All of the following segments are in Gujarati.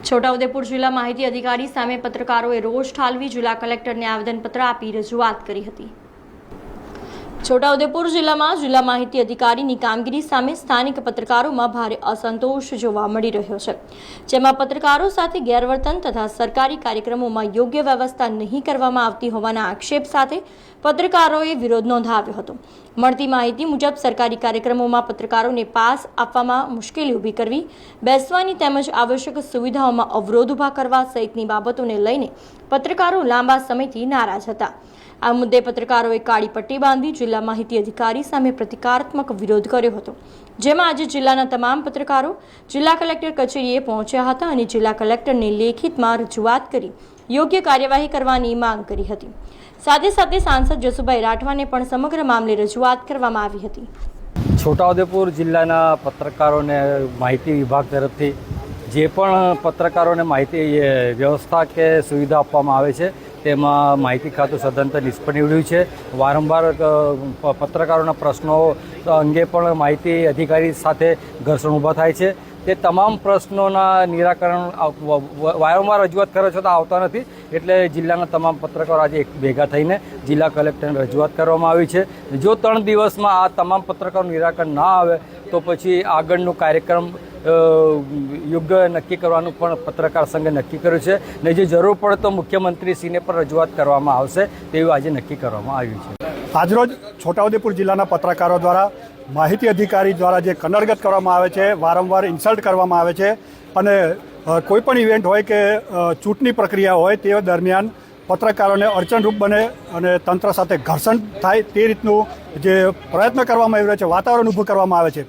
છોટાઉદેપુર જિલ્લા માહિતી અધિકારી સામે પત્રકારોએ રોષ ઠાલવી જિલ્લા કલેક્ટરને આવેદનપત્ર આપી રજૂઆત કરી હતી। છોટાઉદેપુર જિલ્લામાં જિલ્લા માહિતી અધિકારીની કામગીરી સામે સ્થાનિક પત્રકારોમાં ભારે અસંતોષ જોવા મળી રહ્યો છે, જેમાં પત્રકારો સાથે ગેરવર્તન તથા સરકારી કાર્યક્રમોમાં યોગ્ય વ્યવસ્થા નહીં કરવામાં આવતી હોવાના આક્ષેપ સાથે પત્રકારોએ વિરોધ નોંધાવ્યો હતો। મળતી માહિતી મુજબ સરકારી કાર્યક્રમોમાં પત્રકારોને પાસ આપવામાં મુશ્કેલી ઊભી કરવી, બેસવાની તેમજ આવશ્યક સુવિધાઓમાં અવરોધ ઊભા કરવા સહિતની બાબતોને લઈને પત્રકારો લાંબા સમયથી નારાજ હતા। આ મુદ્દે પત્રકારોએ કાળી પટ્ટી બાંધી જિલ્લા માહિતી અધિકારી સામે પ્રતિકારાત્મક વિરોધ કર્યો હતો, જેમાં આજે જિલ્લાના તમામ પત્રકારો જિલ્લા કલેક્ટર કચેરીએ પહોંચ્યા હતા અને જિલ્લા કલેક્ટરને લેખિતમાં રજૂઆત કરી યોગ્ય કાર્યવાહી કરવાની માંગ કરી હતી। સાથે સાથે સાંસદ જસુભાઈ રાઠવાને પણ સમગ્ર મામલે રજૂઆત કરવામાં આવી હતી। છોટાઉદેપુર જિલ્લાના પત્રકારોને માહિતી વિભાગ તરફથી જે પણ પત્રકારોને માહિતી વ્યવસ્થા કે સુવિધા આપવામાં આવે છે તેમાં માહિતી ખાતું સદંતર નિષ્ફળ નીવડ્યું છે। વારંવાર પત્રકારોના પ્રશ્નો અંગે પણ માહિતી અધિકારી સાથે ઘર્ષણ ઊભા થાય છે। તે તમામ પ્રશ્નોના નિરાકરણ વારંવાર રજૂઆત કરે છે તો આવતા નથી, એટલે જિલ્લાના તમામ પત્રકારો આજે ભેગા થઈને જિલ્લા કલેક્ટરને રજૂઆત કરવામાં આવી છે। જો 3 દિવસમાં આ તમામ પત્રકારોનું નિરાકરણ ના આવે તો પછી આગળનું કાર્યક્રમ યોગ્ય નક્કી કરવાનું પણ પત્રકાર સંઘે નક્કી કર્યું છે ને જે જરૂર પડે તો મુખ્યમંત્રીશ્રીને પણ રજૂઆત કરવામાં આવશે તેવું આજે નક્કી કરવામાં આવ્યું છે। આજરોજ છોટાઉદેપુર જિલ્લાના પત્રકારો દ્વારા માહિતી અધિકારી દ્વારા જે કનડગત કરવામાં આવે છે, વારંવાર ઇન્સલ્ટ કરવામાં આવે છે અને કોઈપણ ઇવેન્ટ હોય કે ચૂંટણી પ્રક્રિયા હોય તે દરમિયાન પત્રકારોને અડચણરૂપ બને અને તંત્ર સાથે ઘર્ષણ થાય તે રીતનું જે પ્રયત્ન કરવામાં આવી રહ્યો છે, વાતાવરણ ઊભું કરવામાં આવે છે,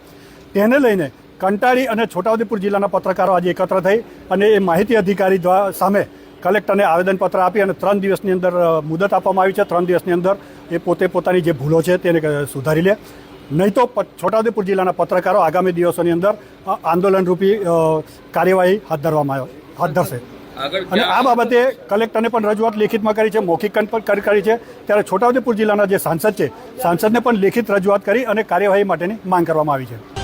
તેને લઈને કંટાળી અને છોટાઉદેપુર જિલ્લાના પત્રકારો આજે એકત્ર થઈ અને એ માહિતી અધિકારી સામે કલેક્ટરને આવેદનપત્ર આપી અને 3 દિવસની અંદર મુદત આપવામાં આવી છે। 3 દિવસની અંદર એ પોતે પોતાની જે ભૂલો છે તેને સુધારી લે, નહીં તો છોટાઉદેપુર જિલ્લાના પત્રકારો આગામી દિવસોની અંદર આંદોલનરૂપી કાર્યવાહી હાથ ધરશે। અને આ બાબતે કલેક્ટરને પણ રજૂઆત લેખિતમાં કરી છે, મૌખિક પણ કરી છે। ત્યારે છોટાઉદેપુર જિલ્લાના જે સાંસદ છે, સાંસદને પણ લેખિત રજૂઆત કરી અને કાર્યવાહી માટેની માંગ કરવામાં આવી છે।